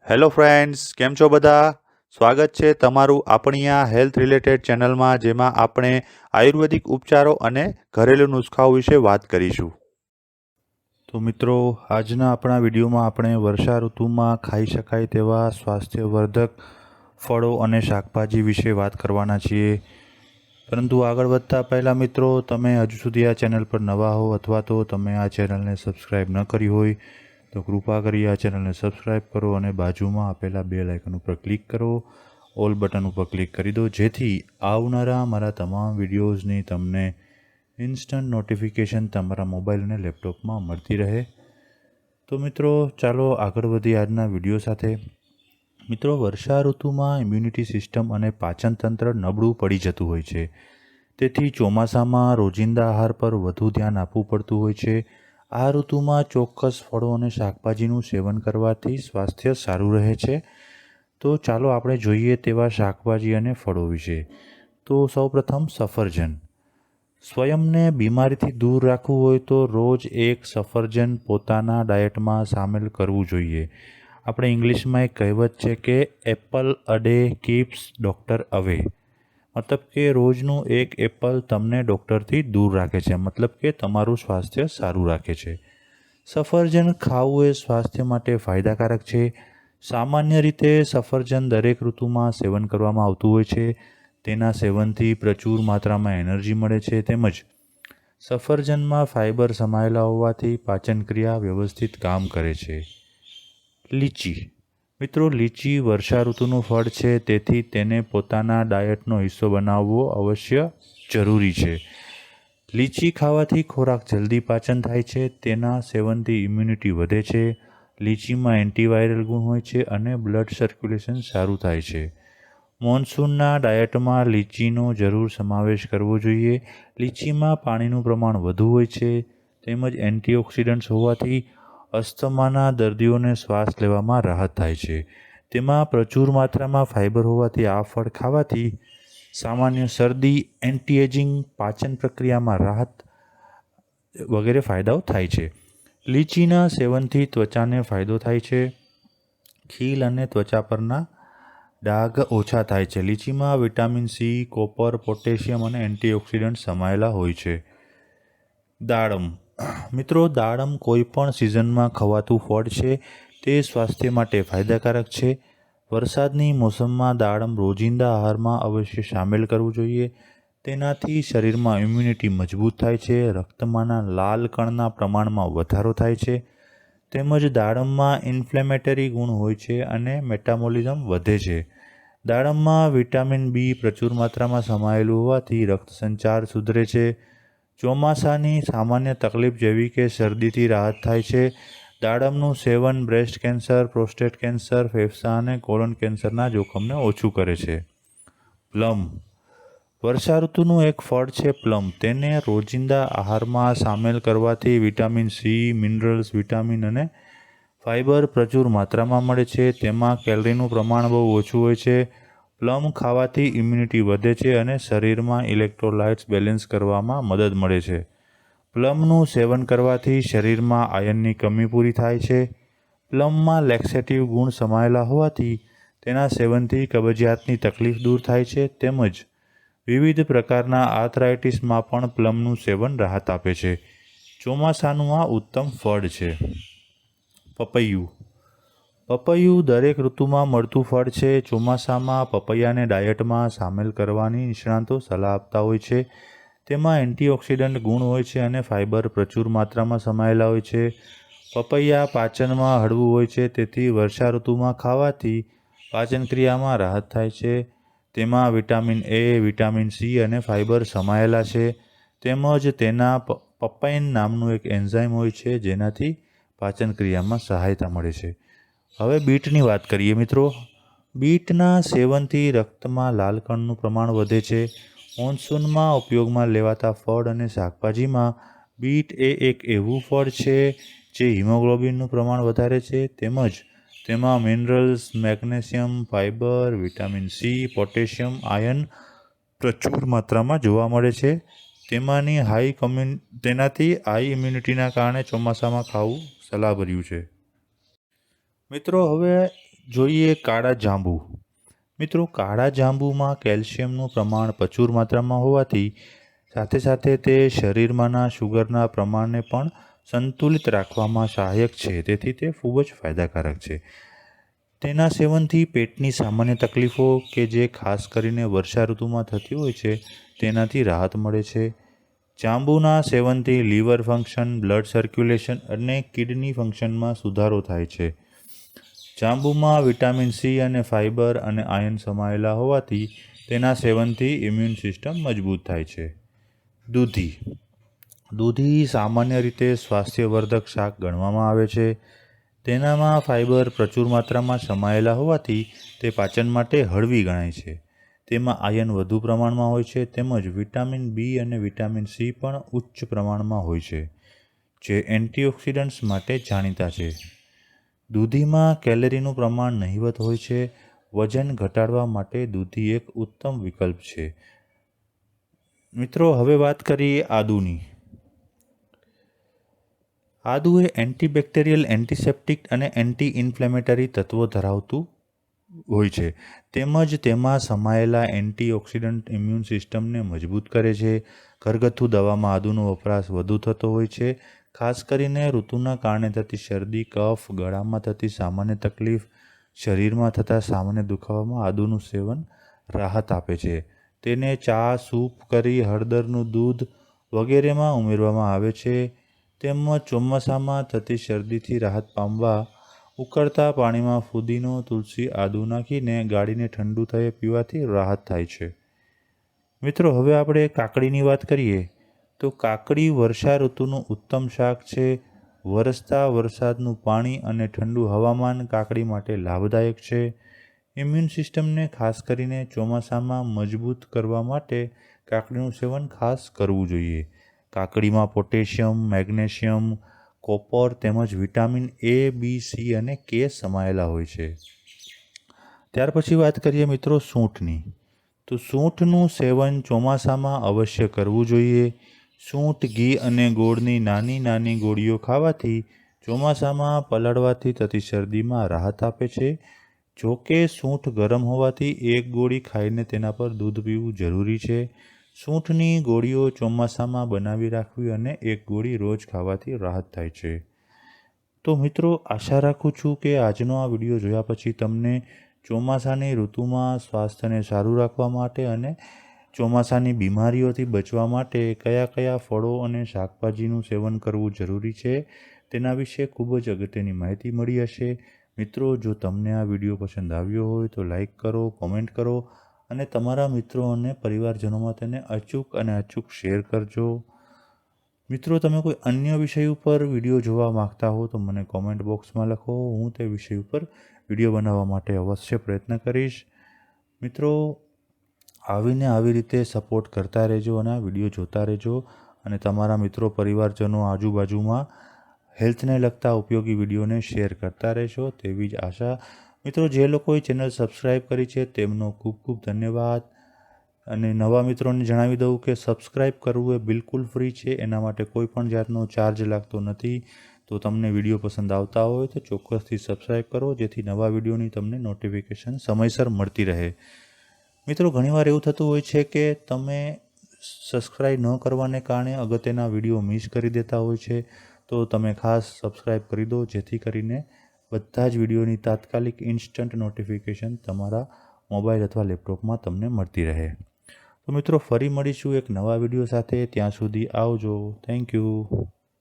Hello friends, કેમ છો બધા? સ્વાગત છે તમારું આપણી આ હેલ્થ રિલેટેડ ચેનલમાં, જેમાં આપણે આયુર્વેદિક ઉપચારો અને ઘરેલું નુસ્ખાઓ વિશે વાત કરીશું. તો મિત્રો, આજના આપણા વિડીયોમાં આપણે વર્ષા ઋતુમાં ખાઈ શકાય તેવા સ્વાસ્થ્યવર્ધક ફળો અને શાકભાજી વિશે વાત કરવાના છીએ. પરંતુ આગળ વધતા પહેલાં મિત્રો, તમે હજુ સુધી આ ચેનલ પર નવા હો અથવા તો તમે આ ચેનલને સબસ્ક્રાઈબ ન કરી હોય તો કૃપા કરી આ ચેનલને સબસ્ક્રાઈબ કરો અને બાજુમાં આપેલા બેલ આઇકન ઉપર ક્લિક કરો, ઓલ બટન ઉપર ક્લિક કરી દો, જેથી આવનારા મારા તમામ વિડીયોઝની તમને ઇન્સ્ટન્ટ નોટિફિકેશન તમારા મોબાઈલ અને લેપટોપમાં મળતી રહે. તો મિત્રો, ચાલો આગળ વધીએ આજના વિડીયો સાથે. મિત્રો, વર્ષા ઋતુમાં ઇમ્યુનિટી સિસ્ટમ અને પાચનતંત્ર નબળું પડી જતું હોય છે. તેથી ચોમાસામાં રોજિંદા આહાર પર વધુ ધ્યાન આપવું પડતું હોય છે. આ ઋતુમાં ચોક્કસ ફળો અને શાકભાજીનું સેવન કરવાથી સ્વાસ્થ્ય સારું રહે છે. તો ચાલો આપણે જોઈએ તેવા શાકભાજી અને ફળો વિશે. તો સૌપ્રથમ સફરજન. સ્વયંને બીમારીથી દૂર રાખવું હોય તો રોજ એક સફરજન પોતાના ડાયટમાં સામેલ કરવું જોઈએ. આપણે ઇંગ્લિશમાં એક કહેવત છે કે Apple a day keeps doctor અવે. મતલબ કે રોજનું એક એપલ તમને ડૉક્ટરથી દૂર રાખે છે, મતલબ કે તમારું સ્વાસ્થ્ય સારું રાખે છે. સફરજન ખાવું એ સ્વાસ્થ્ય માટે ફાયદાકારક છે. સામાન્ય રીતે સફરજન દરેક ઋતુમાં સેવન કરવામાં આવતું હોય છે. તેના સેવનથી પ્રચુર માત્રામાં એનર્જી મળે છે. તેમજ સફરજનમાં ફાઇબર સમાયેલા હોવાથી પાચનક્રિયા વ્યવસ્થિત કામ કરે છે. લીચી. મિત્રો, લીચી વર્ષા ઋતુનું ફળ છે, તેથી તેને પોતાના ડાયટનો હિસ્સો બનાવવો અવશ્ય જરૂરી છે. લીચી ખાવાથી ખોરાક જલ્દી પાચન થાય છે. તેના સેવનથી ઇમ્યુનિટી વધે છે. લીચીમાં એન્ટીવાયરલ ગુણ હોય છે અને બ્લડ સર્ક્યુલેશન સારું થાય છે. મોન્સૂનના ડાયટમાં લીચીનો જરૂર સમાવેશ કરવો જોઈએ. લીચીમાં પાણીનું પ્રમાણ વધુ હોય છે, તેમજ એન્ટીઓક્સિડન્ટ્સ હોવાથી અસ્થમાના દર્દીઓને શ્વાસ લેવામાં રાહત થાય છે. તેમાં પ્રચુર માત્રામાં ફાઇબર હોવાથી આ ફળ ખાવાથી સામાન્ય શરદી, એન્ટી એજિંગ, પાચન પ્રક્રિયામાં રાહત વગેરે ફાયદાઓ થાય છે. લીચીના સેવનથી ત્વચાને ફાયદો થાય છે. ખીલ અને ત્વચા પરના ડાઘ ઓછા થાય છે. લીચીમાં વિટામિન સી, કોપર, પોટેશિયમ અને એન્ટીઓક્સિડન્ટ સમાયેલા હોય છે. દાડમ. મિત્રો, દાડમ કોઈપણ સિઝનમાં ખવાતું ફળ છે. તે સ્વાસ્થ્ય માટે ફાયદાકારક છે. વરસાદની મોસમમાં દાડમ રોજિંદા આહારમાં અવશ્ય સામેલ કરવું જોઈએ. તેનાથી શરીરમાં ઇમ્યુનિટી મજબૂત થાય છે. રક્તમાંના લાલ કણના પ્રમાણમાં વધારો થાય છે. તેમજ દાડમમાં ઇન્ફ્લેમેટરી ગુણ હોય છે અને મેટાબોલિઝમ વધે છે. દાડમમાં વિટામિન બી પ્રચુર માત્રામાં સમાયેલું હોવાથી રક્ત સંચાર સુધરે છે. ચોમાસાની સામાન્ય તકલીફ જેવી કે શરદીથી રાહત થાય છે. દાડમનું સેવન બ્રેસ્ટ કેન્સર, પ્રોસ્ટેટ કેન્સર, ફેફસાં અને કોલન કેન્સરના જોખમને ઓછું કરે છે. પ્લમ. વર્ષા ઋતુનું એક ફળ છે પ્લમ. તેને રોજિંદા આહારમાં સામેલ કરવાથી વિટામિન સી, મિનરલ્સ, વિટામિન અને ફાઇબર પ્રચુર માત્રામાં મળે છે. તેમાં કેલરીનું પ્રમાણ બહુ ઓછું હોય છે. પ્લમ ખાવાથી ઇમ્યુનિટી વધે છે અને શરીરમાં ઇલેક્ટ્રોલાઇટ્સ બેલેન્સ કરવામાં મદદ મળે છે. પ્લમનું સેવન કરવાથી શરીરમાં આયર્નની કમી પૂરી થાય છે. પ્લમમાં લેક્સેટિવ ગુણ સમાયેલા હોવાથી તેના સેવનથી કબજિયાતની તકલીફ દૂર થાય છે. તેમજ વિવિધ પ્રકારના આર્થરાઇટિસમાં પણ પ્લમનું સેવન રાહત આપે છે. ચોમાસાનું આ ઉત્તમ ફળ છે. પપૈયું. પપૈયું દરેક ઋતુમાં મળતું ફળ છે. ચોમાસામાં પપૈયાને ડાયટમાં સામેલ કરવાની નિષ્ણાતો સલાહ આપતા હોય છે. તેમાં એન્ટીઓક્સિડન્ટ ગુણ હોય છે અને ફાઇબર પ્રચુર માત્રામાં સમાયેલા હોય છે. પપૈયા પાચનમાં હળવું હોય છે, તેથી વર્ષા ઋતુમાં ખાવાથી પાચનક્રિયામાં રાહત થાય છે. તેમાં વિટામિન એ, વિટામિન સી અને ફાઇબર સમાયેલા છે. તેમજ તેના પપાઇન નામનું એક એન્ઝાઇમ હોય છે, જેનાથી પાચનક્રિયામાં સહાયતા મળે છે. હવે બીટની વાત કરીએ મિત્રો. બીટના સેવનથી રક્તમાં લાલ કણનું પ્રમાણ વધે છે. મોન્સૂનમાં ઉપયોગમાં લેવાતા ફળ અને શાકભાજીમાં બીટ એ એક એવું ફળ છે જે હિમોગ્લોબિનનું પ્રમાણ વધારે છે. તેમજ તેમાં minerals, magnesium, fibre, vitamin C, potassium, iron પ્રચુર માત્રામાં જોવા મળે છે. તેનાથી હાઈ ઇમ્યુનિટીના કારણે ચોમાસામાં ખાવું સલાહભર્યું છે. મિત્રો, હવે જોઈએ કાળા જાંબુ. મિત્રો, કાળા જાંબુમાં કેલ્શિયમનું પ્રમાણ પ્રચુર માત્રામાં હોવાથી સાથે સાથે તે શરીરમાંના શુગરના પ્રમાણને પણ સંતુલિત રાખવામાં સહાયક છે, તેથી તે ખૂબ જ ફાયદાકારક છે. તેના સેવનથી પેટની સામાન્ય તકલીફો કે જે ખાસ કરીને વર્ષા ઋતુમાં થતી હોય છે તેનાથી રાહત મળે છે. જાંબુના સેવનથી લીવર ફંક્શન, બ્લડ સર્ક્યુલેશન અને કિડની ફંક્શનમાં સુધારો થાય છે. જાંબુમાં વિટામિન સી અને ફાઇબર અને આયર્ન સમાયેલા હોવાથી તેના સેવનથી ઇમ્યુન સિસ્ટમ મજબૂત થાય છે. દૂધી સામાન્ય રીતે સ્વાસ્થ્યવર્ધક શાક ગણવામાં આવે છે. તેનામાં ફાઇબર પ્રચુર માત્રામાં સમાયેલા હોવાથી તે પાચન માટે હળવી ગણાય છે. તેમાં આયર્ન વધુ પ્રમાણમાં હોય છે તેમજ વિટામિન બી અને વિટામિન સી પણ ઉચ્ચ પ્રમાણમાં હોય છે, જે એન્ટીઓક્સિડન્ટ્સ માટે જાણીતા છે. દૂધીમાં કેલરીનું પ્રમાણ નહિવત હોય છે. વજન ઘટાડવા માટે દૂધી એક ઉત્તમ વિકલ્પ છે. મિત્રો, હવે વાત કરીએ આદુની. આદુ એ એન્ટીબેક્ટેરિયલ, એન્ટિસેપ્ટિક અને એન્ટી ઇન્ફ્લેમેટરી તત્વો ધરાવતું હોય છે તેમજ તેમાં સમાયેલા એન્ટીઓક્સિડન્ટ ઇમ્યુન સિસ્ટમને મજબૂત કરે છે. ઘરગથ્થુ દવામાં આદુનો વપરાશ વધુ થતો હોય છે. ખાસ કરીને ઋતુના કારણે થતી શરદી, કફ, ગળામાં થતી સામાન્ય તકલીફ, શરીરમાં થતા સામાન્ય દુખાવામાં આદુનું સેવન રાહત આપે છે. તેને ચા, સૂપ, કરી, હળદરનું દૂધ વગેરેમાં ઉમેરવામાં આવે છે. તેમજ ચોમાસામાં થતી શરદીથી રાહત પામવા ઉકળતા પાણીમાં ફુદીનો, તુલસી, આદુ નાખીને ગાળીને ઠંડુ થયે પીવાથી રાહત થાય છે. મિત્રો, હવે આપણે કાકડીની વાત કરીએ તો કાકડી વર્ષા ઋતુનું ઉત્તમ શાક છે. વરસતા વરસાદનું પાણી અને ઠંડુ હવામાન કાકડી માટે લાભદાયક છે. ઇમ્યુન સિસ્ટમને ખાસ કરીને ચોમાસામાં મજબૂત કરવા માટે કાકડીનું સેવન ખાસ કરવું જોઈએ. કાકડીમાં પોટેશિયમ, મેગ્નેશિયમ, કોપર તેમજ વિટામિન એ, બી, સી અને કે સમાયેલા હોય છે. ત્યાર પછી વાત કરીએ મિત્રો સૂંઠની. તો સૂંઠનું સેવન ચોમાસામાં અવશ્ય કરવું જોઈએ. સૂંઠ, ઘી અને ગોળની નાની નાની ગોળીઓ ખાવાથી ચોમાસામાં પલાળવાથી થતી શરદીમાં રાહત આપે છે. જો કે સૂંઠ ગરમ હોવાથી એક ગોળી ખાઈને તેના પર દૂધ પીવું જરૂરી છે. સૂંઠની ગોળીઓ ચોમાસામાં બનાવી રાખવી અને એક ગોળી રોજ ખાવાથી રાહત થાય છે. તો મિત્રો, આશા રાખું છું કે આજનો આ વિડીયો જોયા પછી તમને ચોમાસાની ઋતુમાં સ્વાસ્થ્યને સારું રાખવા માટે અને ચોમાસાની બીમારીઓથી બચવા માટે કયા કયા ફળો અને શાકભાજીનું સેવન કરવું જરૂરી છે તેના વિશે ખૂબ જ અગત્યની માહિતી મળી હશે. મિત્રો, જો તમને આ વિડીયો પસંદ આવ્યો હોય તો લાઈક કરો, કોમેન્ટ કરો અને તમારા મિત્રો અને પરિવારજનોમાં તેને અચૂક શેર કરજો. મિત્રો, તમે કોઈ અન્ય વિષય ઉપર વિડીયો જોવા માગતા હો તો મને કોમેન્ટ બોક્સમાં લખો. હું તે વિષય ઉપર વિડીયો બનાવવા માટે અવશ્ય પ્રયત્ન કરીશ. મિત્રો, આવી રીતે સપોર્ટ કરતા રહેજો અને આ વિડીયો જોતા રહેજો અને તમારા મિત્રો, પરિવારજનો, આજુબાજુમાં હેલ્થને લગતા ઉપયોગી વિડીયોને શેર કરતા રહેશો તેવી જ આશા. મિત્રો, જે લોકોએ ચેનલ સબસ્ક્રાઈબ કરી છે તેમનો ખૂબ ખૂબ ધન્યવાદ. અને નવા મિત્રોને જણાવી દઉં કે સબસ્ક્રાઈબ કરવું એ બિલકુલ ફ્રી છે. એના માટે કોઈ પણ જાતનો ચાર્જ લાગતો નથી. તો તમને વિડીયો પસંદ આવતા હોય તો ચોક્કસથી સબસ્ક્રાઈબ કરો જેથી નવા વિડીયોની તમને નોટિફિકેશન સમયસર મળતી રહે. મિત્રો, ઘણીવાર એવું થતું હોય છે કે તમે સબસ્ક્રાઈબ ન કરવાને કારણે અગત્યના વિડીયો મિસ કરી દેતા હોય છે. તો તમે ખાસ સબસ્ક્રાઈબ કરી દો જેથી કરીને બધા જ વિડીયોની તાત્કાલિક ઇન્સ્ટન્ટ નોટિફિકેશન તમારા મોબાઈલ અથવા લેપટોપમાં તમને મળતી રહે. તો મિત્રો, ફરી મળીશું એક નવા વિડીયો સાથે. ત્યાં સુધી આવજો. Thank you.